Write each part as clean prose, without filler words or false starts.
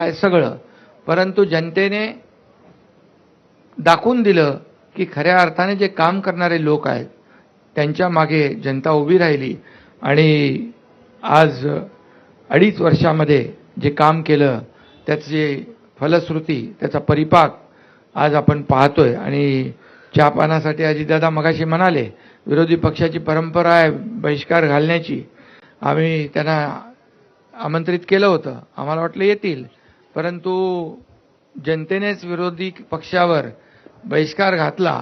आहे सगळं, परंतु जनतेने दाखवून दिलं की खऱ्या अर्थाने जे काम करणारे लोक आहेत त्यांच्या मागे जनता उभी राहिली आणि आज 2.5 वर्षामध्ये जे काम केलं त्याची फलश्रुती, त्याचा परिपाक आज आपण पाहतोय। आणि चहापानासाठी अजितदादा मगाशी म्हणाले विरोधी पक्षाची परंपरा आहे बहिष्कार घालण्याची। आम्ही त्यांना आमंत्रित केलं होतं, आम्हाला वाटलं येतील, परंतु जनतेनेच विरोधी पक्षावर बहिष्कार घातला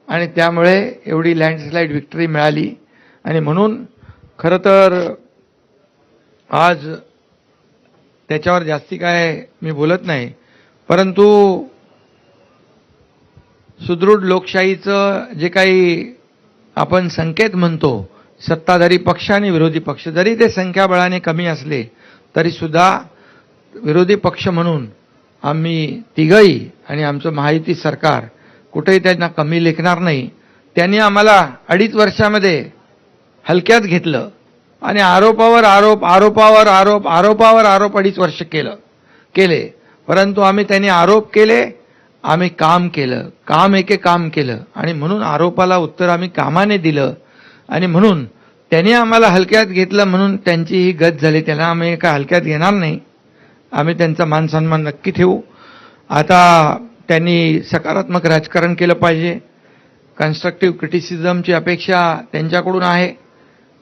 आणि त्यामुळे एवढी लँडस्लाइड विक्ट्री मिळाली। आणि म्हणून खरं तर आज त्याच्यावर जास्ती काय मी बोलत नाही, परंतु सुदृढ लोकशाहीचं जे काही आपण संकेत म्हणतो, सत्ताधारी पक्ष आणि विरोधी पक्ष जरी ते संख्याबळाने कमी असले तरी सुद्धा विरोधी पक्ष म्हणून आम्ही तिघही आणि आमचं महायुती सरकार कुठेही त्यांना कमी लेखणार नाही। त्यांनी आम्हाला 2.5 वर्षामध्ये हलक्यात घेतलं आणि आरोपावर आरोप आरोपावर आरोप आरोपावर आरोप 2.5 वर्ष केले, परंतु आम्ही त्यांनी आरोप केले, आम्ही काम केलं, काम एके काम केलं आणि म्हणून आरोपाला उत्तर आम्ही कामाने दिलं। आणि म्हणून त्यांनी आम्हाला हलक्यात घेतलं म्हणून त्यांची ही गत झाली, त्यांना आम्ही काय हलक्यात घेणार नाही, आम्ही त्यांचा मान सन्मान नक्की ठेवू। आता त्यांनी सकारात्मक राजकारण केलं पाहिजे, कन्स्ट्रक्टिव्ह क्रिटिसिझमची अपेक्षा त्यांच्याकडून आहे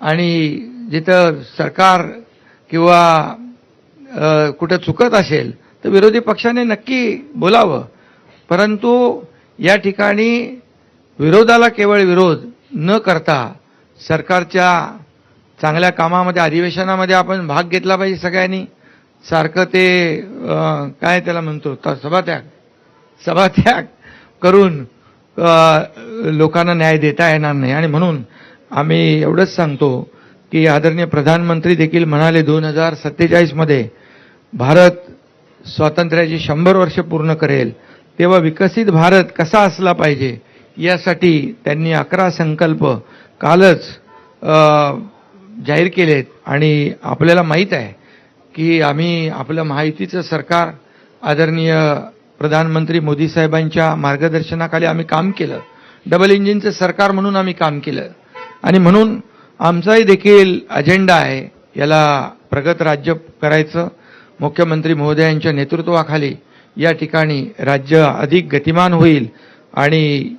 आणि जिथं सरकार किंवा कुठं चुकत असेल तर विरोधी पक्षाने नक्की बोलावं, परंतु या ठिकाणी विरोधाला केवळ विरोध न करता सरकारच्या चांगल्या कामामध्ये अधिवेशनामध्ये आपण भाग घेतला पाहिजे सगळ्यांनी। सारखं ते काय त्याला म्हणतो सभात्याग करून लोकांना न्याय देता येणार नाही। आणि म्हणून आम्ही एवढंच सांगतो की आदरणीय प्रधानमंत्री देखील म्हणाले 2047 मध्ये भारत स्वातंत्र्याची 100 वर्ष पूर्ण करेल, तेव्हा विकसित भारत कसा असला पाहिजे यासाठी त्यांनी 11 संकल्प कालच जाहीर केलेत। आणि आपल्याला माहीत आहे की आम्ही आपलं महायुतीचं सरकार आदरणीय प्रधानमंत्री मोदी साहेबांच्या मार्गदर्शनाखाली आम्ही काम केलं, डबल इंजिनचं सरकार म्हणून आम्ही काम केलं। आणि म्हणून आमचाही देखील अजेंडा आहे याला प्रगत राज्य करायचं। मुख्यमंत्री महोदयांच्या नेतृत्वाखाली या ठिकाणी राज्य अधिक गतिमान होईल आणि